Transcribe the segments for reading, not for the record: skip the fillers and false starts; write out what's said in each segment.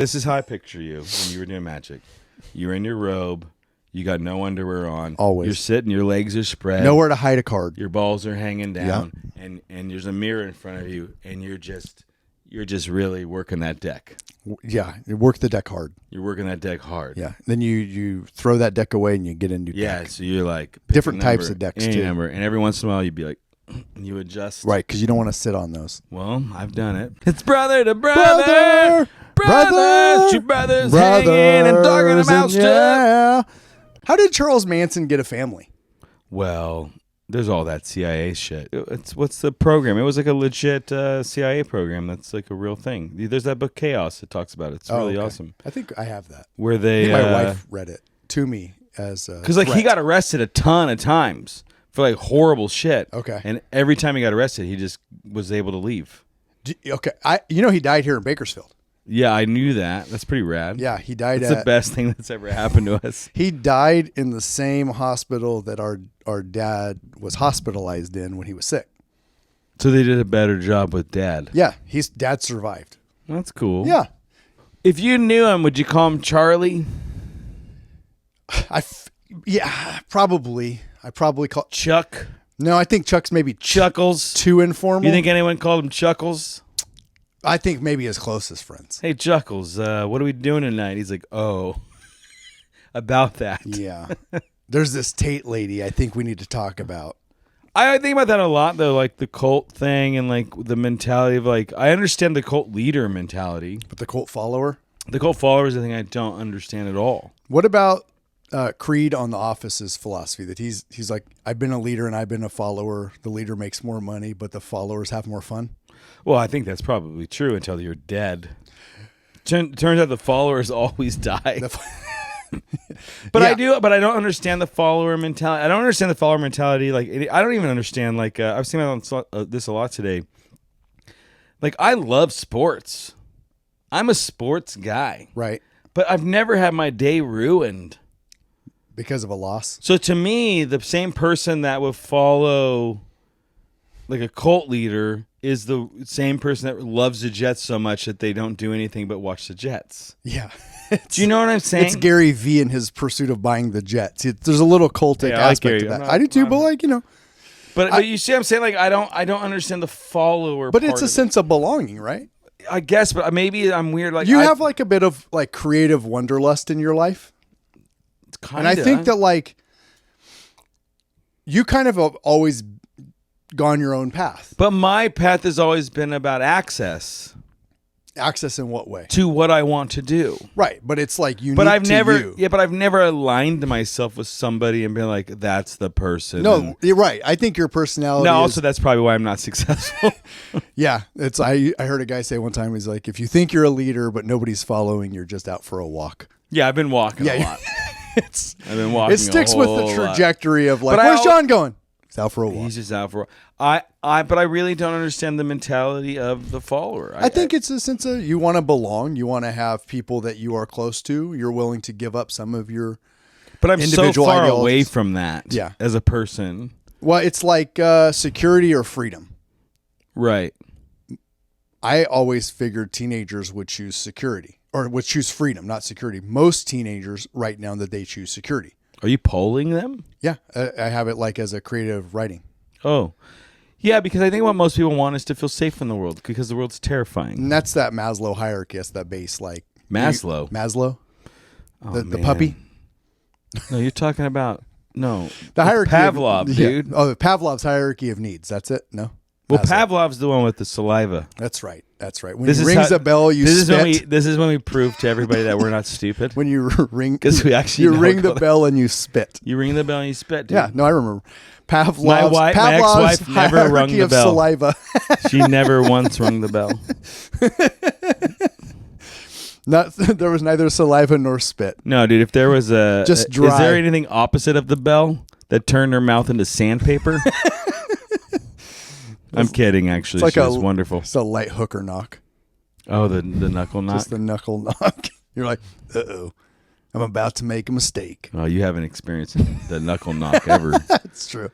This is how I picture you when you were doing magic. You're in your robe. You got no underwear on. Always. You're sitting. Your legs are spread. Nowhere to hide a card. Your balls are hanging down, and there's a mirror in front of you, and you're just really working that deck. Yeah, you work the deck hard. You're working that deck hard. Yeah. Then you throw that deck away and you get into deck. So you're like different types of decks too. Number, and every once in a while you'd be like, you adjust. Right, because you don't want to sit on those. Well, I've done it. It's brother to brother. Two brothers hanging and talking about stuff. Yeah. How did Charles Manson get a family? Well, there's all that CIA shit. What's the program? It was like a legit CIA program. That's like a real thing. There's that book Chaos that talks about it. It's really awesome. I think I have that. Where they my wife read it to me as because like he got arrested a ton of times for like horrible shit. Okay, and every time he got arrested, he just was able to leave. Okay, he died here in Bakersfield. Yeah, I knew that. That's pretty rad. Yeah, he died. That's the best thing that's ever happened to us. He died in the same hospital that our dad was hospitalized in when he was sick. So they did a better job with Dad. Yeah, Dad survived. That's cool. Yeah. If you knew him, would you call him Charlie? Probably. I probably call Chuck. No, I think Chuck's maybe Chuckles. Too informal. You think anyone called him Chuckles? I think maybe his closest friends. Hey, Chuckles, what are we doing tonight? He's like, oh, about that. Yeah. There's this Tate lady I think we need to talk about. I think about that a lot, though, like the cult thing and like the mentality of like, I understand the cult leader mentality. But the cult follower? The cult follower is the thing I don't understand at all. What about Creed on The Office's philosophy that he's like, I've been a leader and I've been a follower. The leader makes more money, but the followers have more fun. Well, I think that's probably true until you're dead. Turns out the followers always die. But I don't understand the follower mentality. I don't understand the follower mentality. Like, I don't even understand. Like, I've seen this a lot today. Like, I love sports. I'm a sports guy, right? But I've never had my day ruined because of a loss. So to me, the same person that would follow like a cult leader is the same person that loves the Jets so much that they don't do anything but watch the Jets. Yeah. Do you know what I'm saying? It's Gary V in his pursuit of buying the Jets. There's a little cultic aspect to that. I do too, but like, But you see what I'm saying? Like, I don't understand the follower But part it's a sense of belonging, right? I guess, but maybe I'm weird. Like, you have like a bit of like creative wanderlust in your life. It's kind and I think that like you kind of have always gone your own path. But my path has always been about access. Access in what way? To what I want to do. Right, but it's like unique but I've to never, you. Yeah, but I've never aligned myself with somebody and been like, that's the person. No, you're right. I think your personality. No, also that's probably why I'm not successful. Yeah, it's. I heard a guy say one time, he's like, if you think you're a leader but nobody's following, you're just out for a walk. Yeah, I've been walking a lot. I've been walking. It sticks with the trajectory of like, but where's John going? He's out for a walk. He's just out for a walk. But I really don't understand the mentality of the follower. I think it's a sense of you want to belong. You want to have people that you are close to. You're willing to give up some of your But I'm individual so far ideologies. away from that as a person. Well, it's like security or freedom. Right. I always figured teenagers would choose security or would choose freedom, not security. Most teenagers right now that they choose security. Are you polling them? Yeah, I have it like as a creative writing. Oh, yeah, because I think what most people want is to feel safe in the world because the world's terrifying. And that's that Maslow hierarchy. That's that base, like Maslow. The puppy. No, you're talking about the hierarchy. Pavlov, dude. Yeah. Oh, Pavlov's hierarchy of needs. That's it. No. Well, Pavlov's the one with the saliva. That's right. When he rings a bell, you spit. This is when we prove to everybody that we're not stupid. When you ring, because we actually ring the bell and you spit. You ring the bell and you spit, dude. Yeah, no, I remember. Pavlov's my ex-wife never rung the bell. Saliva. She never once rung the bell. There was neither saliva nor spit. No, dude. If there was just dry. Is there anything opposite of the bell that turned her mouth into sandpaper? I'm kidding, actually. She was wonderful. It's a light hook or knock. Oh, the knuckle knock? Just the knuckle knock. You're like, uh-oh, I'm about to make a mistake. Oh, you haven't experienced the knuckle knock ever. That's true.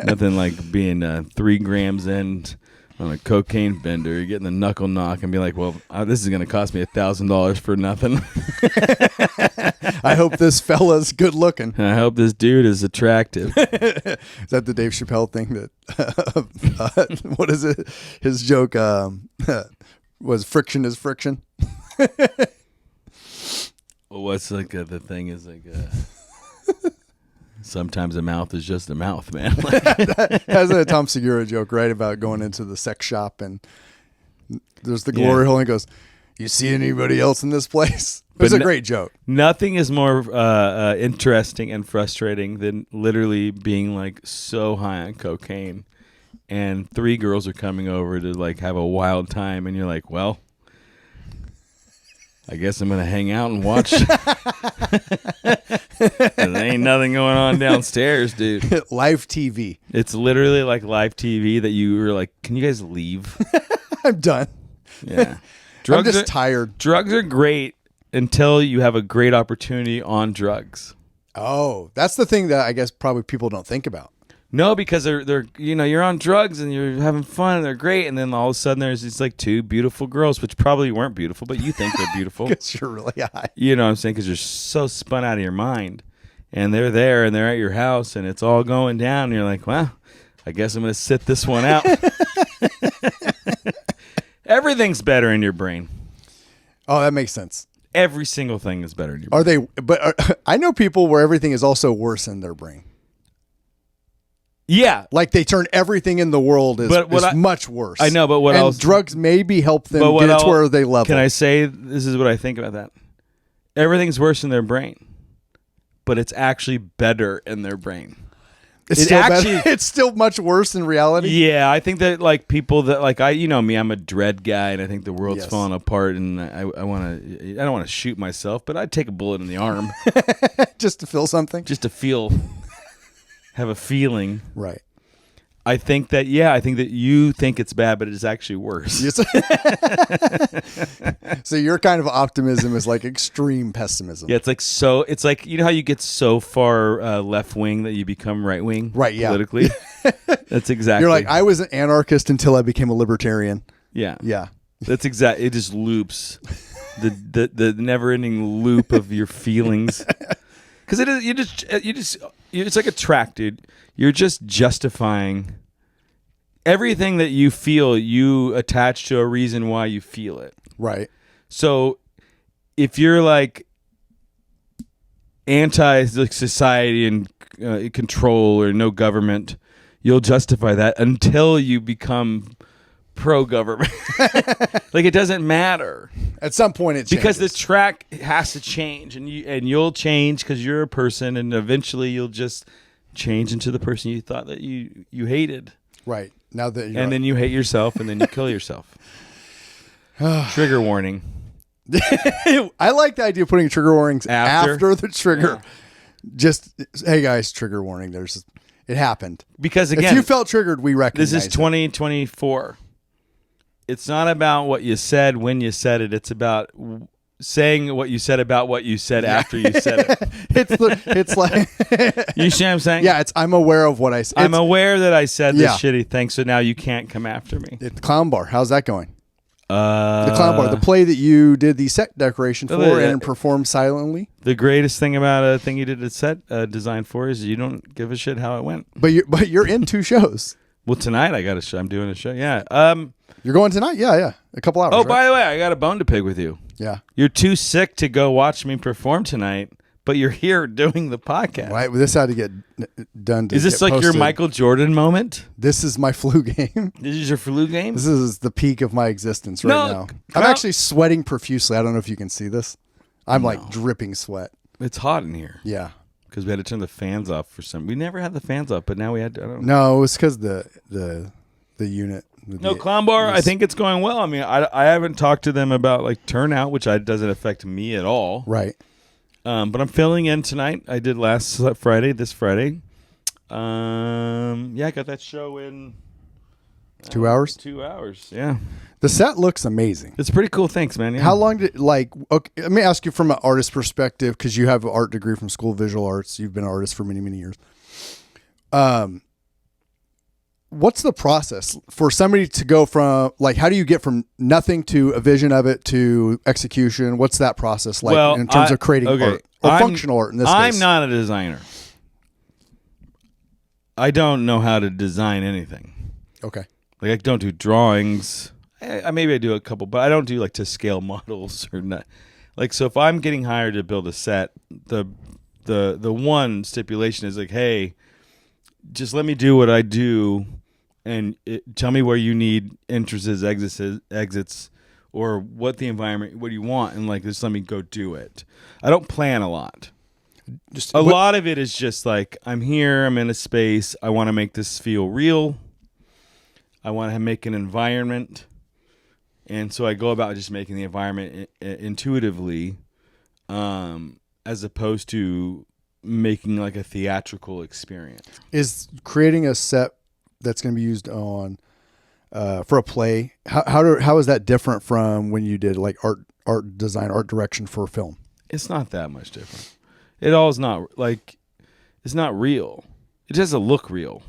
Nothing like being 3 grams in on a cocaine bender. You're getting the knuckle knock and be like, well, this is going to cost me $1,000 for nothing. I hope this fella's good looking. I hope this dude is attractive. Is that the Dave Chappelle thing that, what is it? His joke was friction is friction. Well, what's like the thing is like, sometimes a mouth is just a mouth, man. That's a Tom Segura joke, right? About going into the sex shop and there's the glory hole and he goes, you see anybody else in this place? It's a great joke. Nothing is more interesting and frustrating than literally being like so high on cocaine and 3 girls are coming over to like have a wild time and you're like, well, I guess I'm going to hang out and watch. There ain't nothing going on downstairs, dude. Live TV. It's literally like live TV that you were like, can you guys leave? I'm done. Yeah. I'm just tired. Drugs are great until you have a great opportunity on drugs. Oh, that's the thing that I guess probably people don't think about. No, because they're you're on drugs and you're having fun and they're great, and then all of a sudden there's these like 2 beautiful girls, which probably weren't beautiful, but you think they're beautiful. Because you're really high. You know what I'm saying? Because you're so spun out of your mind, and they're there and they're at your house and it's all going down, and you're like, well, I guess I'm going to sit this one out. Everything's better in your brain. Oh, that makes sense. Every single thing is better in your brain. Are they? But I know people where everything is also worse in their brain. Yeah, like they turn everything in the world is much worse. I know, but what else? Drugs maybe help them get to where they level. Can I say this is what I think about that? Everything's worse in their brain, but it's actually better in their brain. It's still much worse in reality. Yeah, I think that like people that like me, I'm a dread guy, and I think the world's falling apart, and I don't want to shoot myself, but I'd take a bullet in the arm just to feel something, just to feel. Have a feeling. Right. I think that you think it's bad, but it is actually worse. So your kind of optimism is like extreme pessimism. Yeah, it's like you know how you get so far left wing that you become right wing, right? Yeah, politically. That's exactly. You're like, I was an anarchist until I became a libertarian. Yeah, yeah. That's exact. It just loops the never ending loop of your feelings. Because it is it's like a track, dude. You're just justifying everything that you feel. You attach to a reason why you feel it. Right. So if you're like anti-society and control or no government, you'll justify that until you become pro-government. Like it doesn't matter. At some point it changes. Because the track has to change, and you'll change because you're a person, and eventually you'll just change into the person you thought that you hated. Right. Now that then you hate yourself, and then you kill yourself. Trigger warning. I like the idea of putting trigger warnings after the trigger. Yeah. Just, hey guys, trigger warning. It happened. Because again, if you felt triggered, we recognize this is 2024. It's not about what you said when you said it. It's about saying what you said about what you said after you said it. It's like you see what I'm saying? Yeah, I'm aware of what I said. I'm aware that I said this shitty thing, so now you can't come after me. The Clown Bar, how's that going? The Clown Bar, the play that you did the set decoration for and performed silently. The greatest thing about a thing you did a set design for is you don't give a shit how it went. But you're in 2 shows. Well, tonight I got a show. I'm doing a show. Yeah. You're going tonight? Yeah. A couple hours. Oh, right? By the way, I got a bone to pick with you. Yeah. You're too sick to go watch me perform tonight, but you're here doing the podcast. Right. Well, this had to get done. Is this like posted. Your Michael Jordan moment? This is my flu game. This is your flu game? This is the peak of my existence right now. I'm actually sweating profusely. I don't know if you can see this. I'm like dripping sweat. It's hot in here. Yeah. Because we had to turn the fans off for some. We never had the fans off, but now we had to. I don't know. No, it was because the unit. Clown Bar, I think it's going well. I mean, I haven't talked to them about like turnout, which doesn't affect me at all. Right. But I'm filling in tonight. I did last Friday, this Friday. I got that show in 2 hours. 2 hours. Yeah. The set looks amazing. It's pretty cool. Thanks, man. Yeah. How long did okay, let me ask you from an artist perspective, because you have an art degree from School of Visual Arts. You've been an artist for many, many years. what's the process for somebody to go from, like, how do you get from nothing to a vision of it to execution? What's that process like in terms of creating art or functional art in this case? I'm not a designer. I don't know how to design anything. Okay. Like, I don't do drawings. Maybe I do a couple, but I don't do like to scale models or not. Like, so if I'm getting hired to build a set, the one stipulation is like, hey, just let me do what I do, and tell me where you need entrances, exits, or what the environment, what do you want, and like, just let me go do it. I don't plan a lot. A lot of it is just like, I'm here, I'm in a space, I want to make this feel real. I want to make an environment. And so I go about just making the environment intuitively, as opposed to making like a theatrical experience. Is creating a set that's going to be used on for a play, how is that different from when you did like art design, art direction for a film? It's not that much different. It all is not like, it's not real. It doesn't look real.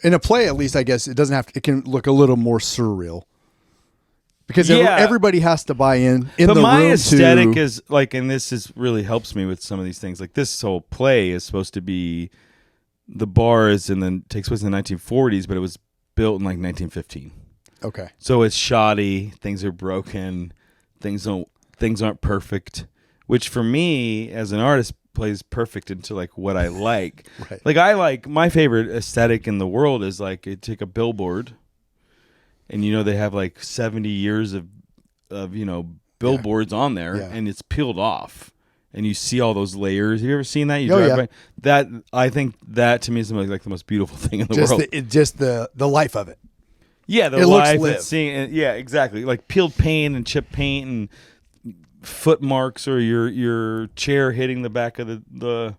In a play, at least, I guess it doesn't have to, it can look a little more surreal. Because everybody has to buy in the room. But my aesthetic is like, and this is really helps me with some of these things. Like, this whole play is supposed to be, the bar is and then takes place in the 1940s, but it was built in like 1915. Okay. So it's shoddy. Things are broken. Things aren't perfect. Which for me as an artist plays perfect into like what I like. Right. Like, I like, my favorite aesthetic in the world is like, you take a billboard. And, you know, they have like 70 years of billboards on there, and it's peeled off. And you see all those layers. Have you ever seen that? You drive by? That, I think that to me is like the most beautiful thing in the world. Just the life of it. Yeah, the life. Yeah, exactly. Like peeled paint and chipped paint and foot marks, or your chair hitting the back of the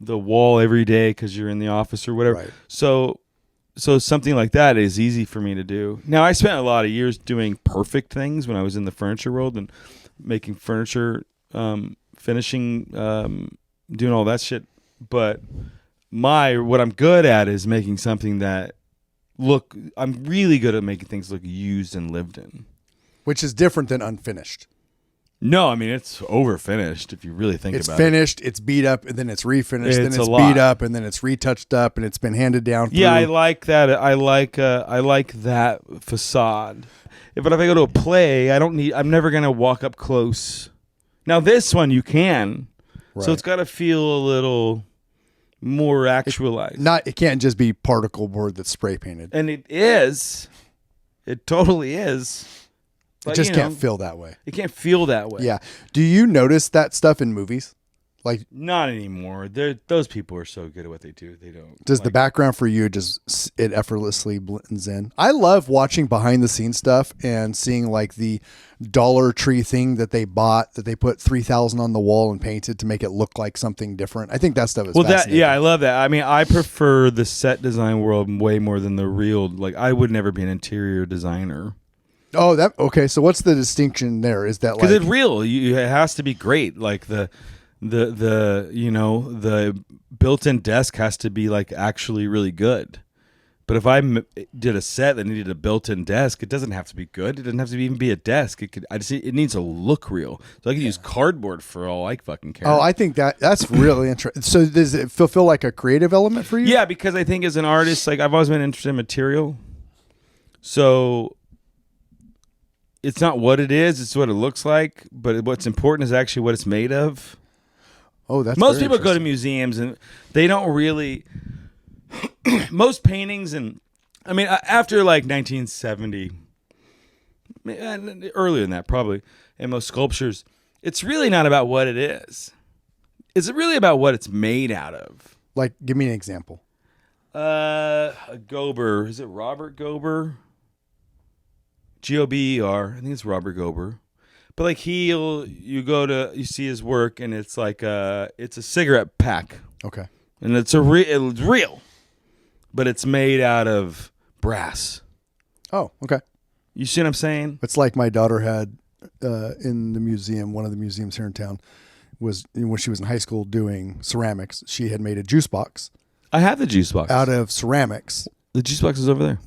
wall every day because you're in the office or whatever. Right. So something like that is easy for me to do. Now, I spent a lot of years doing perfect things when I was in the furniture world and making furniture, finishing, doing all that shit. But what I'm good at is making something that I'm really good at making things look used and lived in. Which is different than unfinished. No, I mean, it's over-finished if you really think about it. It's finished, it's beat up, and then it's refinished, then it's beat up, and then it's retouched up, and it's been handed down through. Yeah, I like that. I like that facade. But if I go to a play, I'm never going to walk up close. Now, this one you can. Right. So it's got to feel a little more actualized. It can't just be particle board that's spray painted. And it is. It totally is. It just can't feel that way. It can't feel that way. Yeah. Do you notice that stuff in movies? Like, not anymore. Those people are so good at what they do. They don't. Does the background for you it effortlessly blends in? I love watching behind the scenes stuff and seeing like the Dollar Tree thing that they bought that they put 3,000 on the wall and painted to make it look like something different. I think that stuff is fascinating. I love that. I mean, I prefer the set design world way more than the real. Like, I would never be an interior designer. Oh, okay. So what's the distinction there? Is that like, because it's real? It has to be great. Like the built-in desk has to be like actually really good. But if I did a set that needed a built-in desk, it doesn't have to be good. It doesn't have to even be a desk. It needs to look real. So I could use cardboard for all I fucking care. Oh, I think that's really interesting. So does it fulfill like a creative element for you? Yeah, because I think as an artist, like, I've always been interested in material. So it's not what it is, it's what it looks like, but what's important is actually what it's made of. Oh, that's most people go to museums and they don't really most paintings, and I mean after like 1970, earlier than that probably, and most sculptures, it's really not about what it is. It's really about what it's made out of. Like, give me an example. Gober, is it Robert Gober? Gober, I think it's Robert Gober. But like you see his work and it's like it's a cigarette pack. Okay. And it's real, but it's made out of brass. Oh, okay. You see what I'm saying? It's like my daughter had in the museum, one of the museums here in town, was when she was in high school doing ceramics. She had made a juice box. I have the juice box. out of ceramics. The juice box is over there.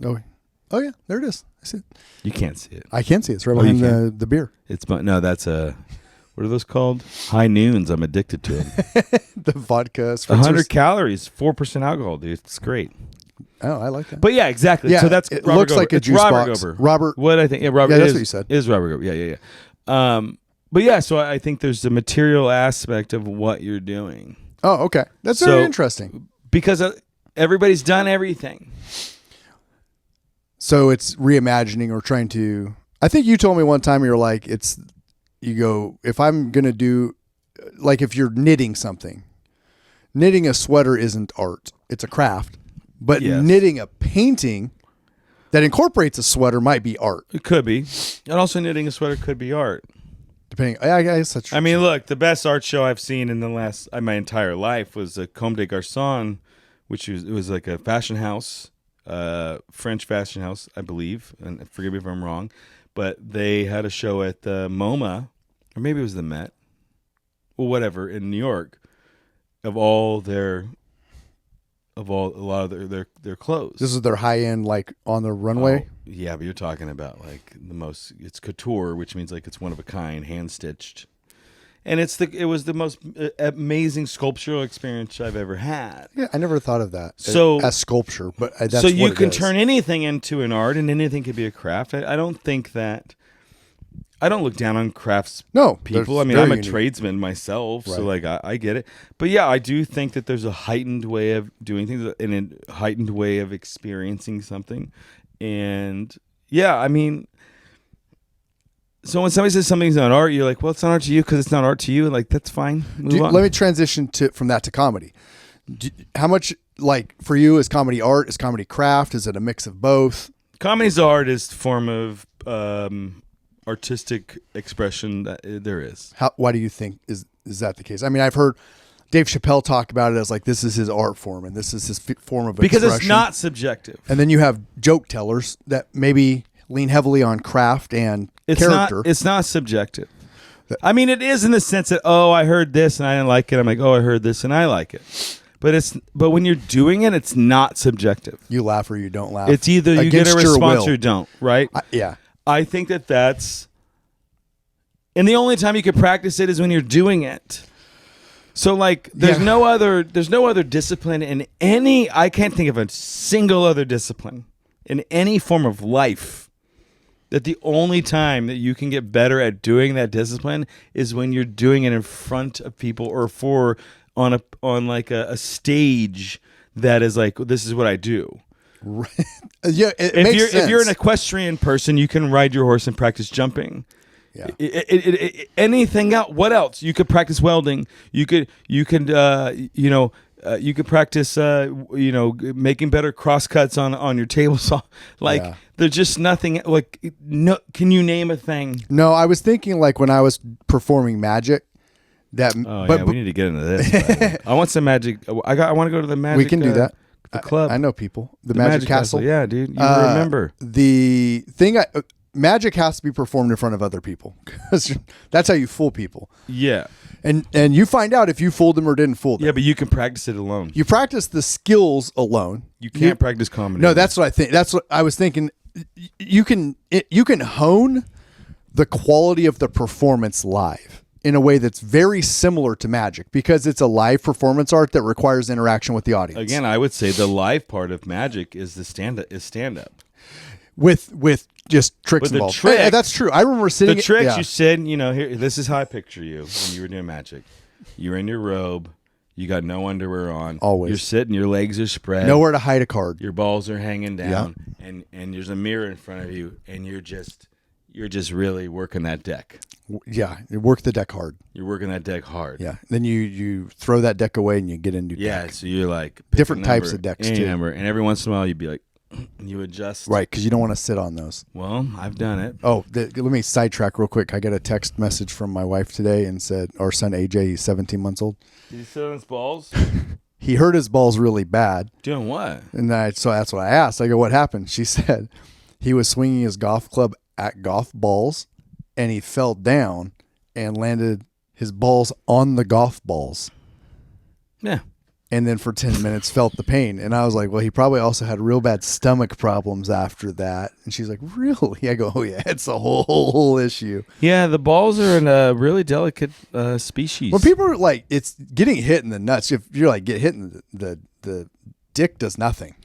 Oh yeah, there it is. I see it. You can't see it. I can see it. It's right behind the beer. No, that's a. What are those called? High noons. I'm addicted to them. The vodka. 100 calories, 4% alcohol, dude. It's great. Oh, I like that. But yeah, exactly. Yeah, so that's it Robert looks Gober. like a It's juice Robert box. Gober. Robert. What I think? Yeah, Robert. Yeah, that's what you said. Is Robert Gober? Yeah. But yeah, so I think there's the material aspect of what you're doing. Oh, okay. That's very interesting. Because everybody's done everything. So it's reimagining or trying to. I think you told me one time you're like, you go, if I'm going to do, like if you're knitting something, knitting a sweater isn't art. It's a craft. But knitting a painting that incorporates a sweater might be art. It could be. And also knitting a sweater could be art. Depending, I guess that's true. I mean, look, the best art show I've seen in my entire life was a Comme des Garçons, which was like a fashion house, French fashion house, I believe. And forgive me if I'm wrong. But they had a show at the MoMA, or maybe it was the Met, or whatever, in New York, of a lot of their clothes. This is their high end, like on the runway. Oh, yeah, but you're talking about like it's couture, which means like it's one of a kind, hand stitched, and it was the most amazing sculptural experience I've ever had. Yeah, I never thought of that as sculpture, but that's so you what it can is. turn anything into an art, and anything can be a craft. I don't think that. I don't look down on crafts people. I mean, I'm a tradesman myself, so like I get it. But yeah, I do think that there's a heightened way of doing things and a heightened way of experiencing something. And yeah, I mean, so when somebody says something's not art, you're like, well, it's not art to you because it's not art to you. And like, that's fine. Move on. Let me transition from that to comedy. How much, like, for you, is comedy art? Is comedy craft? Is it a mix of both? Comedy's art is the form of artistic expression that there is. Why do you think is that the case? I mean, I've heard Dave Chappelle talk about it as like this is his art form and this is his form of expression. Because it's not subjective. And then you have joke tellers that maybe lean heavily on craft and character. It's not subjective. I mean, it is in the sense that, oh, I heard this and I didn't like it. I'm like, oh, I heard this and I like it. But when you're doing it, it's not subjective. You laugh or you don't laugh. It's either you get a response or you don't, right? Yeah. I think that's, and the only time you can practice it is when you're doing it. So like, there's no other discipline in any. I can't think of a single other discipline in any form of life that the only time that you can get better at doing that discipline is when you're doing it in front of people or on like a stage that is like, this is what I do. Right. Yeah, if you're an equestrian person, you can ride your horse and practice jumping. Yeah. Anything else? What else? You could practice welding. You could practice making better cross cuts on your table saw. Like there's just nothing. Like no, can you name a thing? No, I was thinking like when I was performing magic. We need to get into this. I want some magic. I want to go to the magic. We can do that. The club. I know people. The Magic Castle. Yeah, dude. You remember. The thing, magic has to be performed in front of other people because that's how you fool people. Yeah. And you find out if you fooled them or didn't fool them. Yeah, but you can practice it alone. You practice the skills alone. You can't practice comedy. No, that's what I think. That's what I was thinking. You can hone the quality of the performance live in a way that's very similar to magic because it's a live performance art that requires interaction with the audience. Again, I would say the live part of magic is the stand up. With just tricks involved. Hey, that's true. I remember sitting. The tricks you said, here. This is how I picture you when you were doing magic. You're in your robe. You got no underwear on. Always. You're sitting. Your legs are spread. Nowhere to hide a card. Your balls are hanging down, and there's a mirror in front of you, and you're just really working that deck. Yeah, you work the deck hard. You're working that deck hard. Yeah. Then you throw that deck away and you get into deck. Yeah, so you're like different types of decks too. Number, and every once in a while you'd be like, you adjust. Right, because you don't want to sit on those. Well, I've done it. Oh, let me sidetrack real quick. I got a text message from my wife today and said, our son AJ, he's 17 months old. Did he sit on his balls? He hurt his balls really bad. Doing what? And so that's what I asked. I go, what happened? She said he was swinging his golf club at golf balls and he fell down and landed his balls on the golf balls. Yeah. and then for 10 minutes felt the pain. And I was like, well, he probably also had real bad stomach problems after that. And she's like, really? I go, oh yeah, it's a whole issue. Yeah, the balls are in a really delicate species. When people are like, it's getting hit in the nuts. If you're like, get hit in the dick does nothing.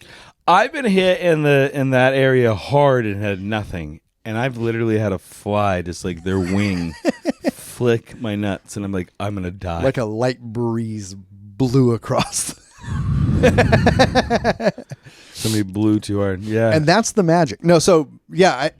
I've been hit in that area hard and had nothing. And I've literally had a fly, just like their wing, flick my nuts. And I'm like, I'm going to die. Like a light breeze blew across. Somebody blew too hard. Yeah. And that's the magic. No, so yeah,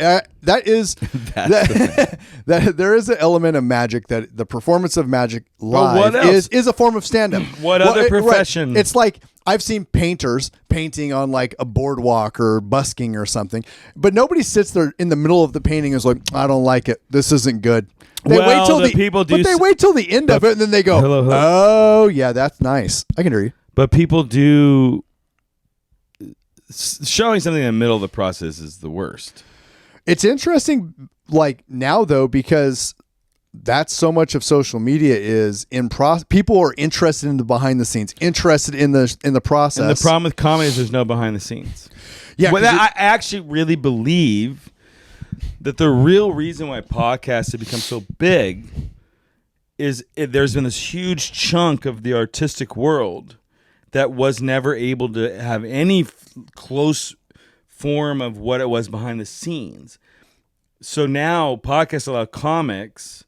that is that there is an element of magic, that the performance of magic live is a form of stand-up. What other profession? Right. It's like I've seen painters painting on like a boardwalk or busking or something, but nobody sits there in the middle of the painting and is like, I don't like it. This isn't good. They wait till they wait till the end of it, and then they go, hello. "Oh yeah, that's nice. I can hear you." But people do showing something in the middle of the process is the worst. It's interesting, like now though, because that's so much of social media is in people are interested in the behind the scenes, interested in the process. And the problem with comedy is there's no behind the scenes. Yeah, I actually really believe that the real reason why podcasts have become so big is there's been this huge chunk of the artistic world that was never able to have any close form of what it was behind the scenes. So now podcasts allow comics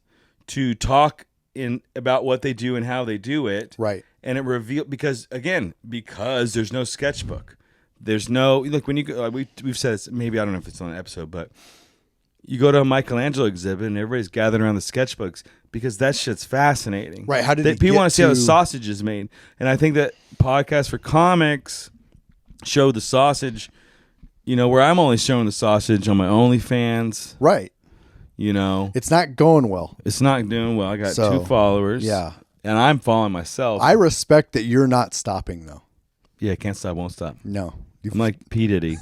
to talk about what they do and how they do it. Right. And it because there's no sketchbook. There's no, look, when you go, we've said this, maybe I don't know if it's on an episode, but you go to a Michelangelo exhibit and everybody's gathered around the sketchbooks because that shit's fascinating. Right. How did people want to see how the sausage is made? And I think that podcasts for comics show the sausage, where I'm only showing the sausage on my OnlyFans. Right. It's not going well. It's not doing well. I got 2 followers. Yeah. And I'm following myself. I respect that you're not stopping though. Yeah, can't stop, won't stop. No. I'm like P. Diddy.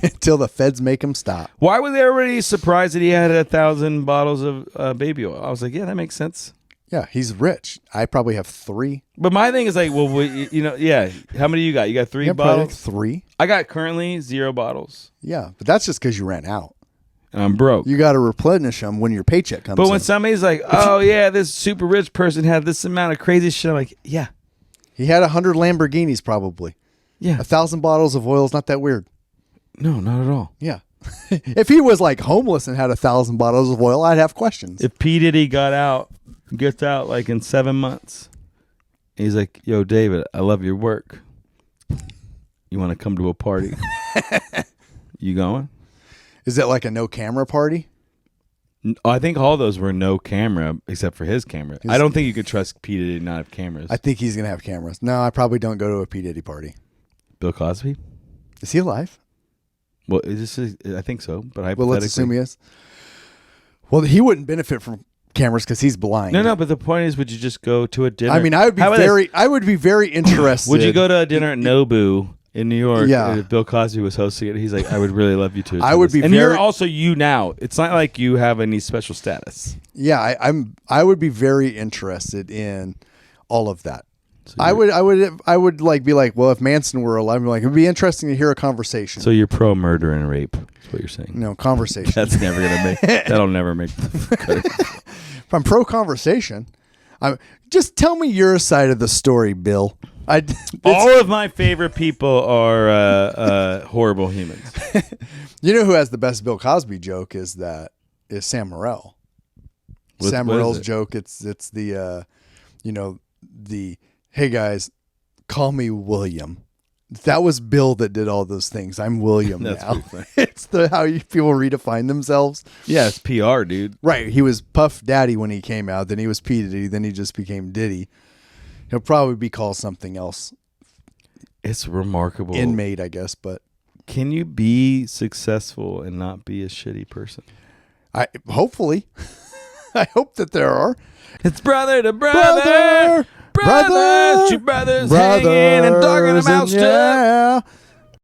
Until the feds make him stop. Why were they already surprised that he had 1,000 bottles of baby oil? I was like, yeah, that makes sense. Yeah, he's rich. I probably have 3. But my thing is like, well, yeah. How many you got? You got 3 bottles? 3. I got currently 0 bottles. Yeah, but that's just because you ran out. And I'm broke. You got to replenish them when your paycheck comes in. But when somebody's like, oh, yeah, this super rich person had this amount of crazy shit, I'm like, yeah. He had 100 Lamborghinis probably. Yeah. 1,000 bottles of oil is not that weird. No, not at all. Yeah. If he was like homeless and had 1,000 bottles of oil, I'd have questions. If P. Diddy gets out like in 7 months, he's like, yo, David, I love your work. You want to come to a party? You going? Is it like a no camera party? I think all those were no camera except for his camera. I don't think you could trust P. Diddy to not have cameras. I think he's going to have cameras. No, I probably don't go to a P. Diddy party. Bill Cosby? Is he alive? Well, I think so, but well, let's assume he is. Well, he wouldn't benefit from cameras because he's blind. No, but the point is, would you just go to a dinner? I mean, I would be very interested. Would you go to a dinner at Nobu in New York? Yeah. If Bill Cosby was hosting it, he's like, I would really love you to. I would be, and you're also you now. It's not like you have any special status. Yeah, I would be very interested in all of that. So I would like be like, well, if Manson were alive, I'm like, it'd be interesting to hear a conversation. So you're pro murder and rape. That's what you're saying. No, conversation. That's never gonna make. That'll never make. If I'm pro conversation, just tell me your side of the story, Bill. All of my favorite people are horrible humans. You know who has the best Bill Cosby joke is Sam Morril. Sam Morril's joke. It's the the hey guys, call me William. That was Bill that did all those things. I'm William now. It's how people redefine themselves. Yeah, it's PR, dude. Right. He was Puff Daddy when he came out. Then he was P. Diddy. Then he just became Diddy. He'll probably be called something else. It's remarkable. Inmate, I guess. But can you be successful and not be a shitty person? Hopefully. I hope that there are. It's brother to brother. Brothers, two brothers hanging and talking about stuff.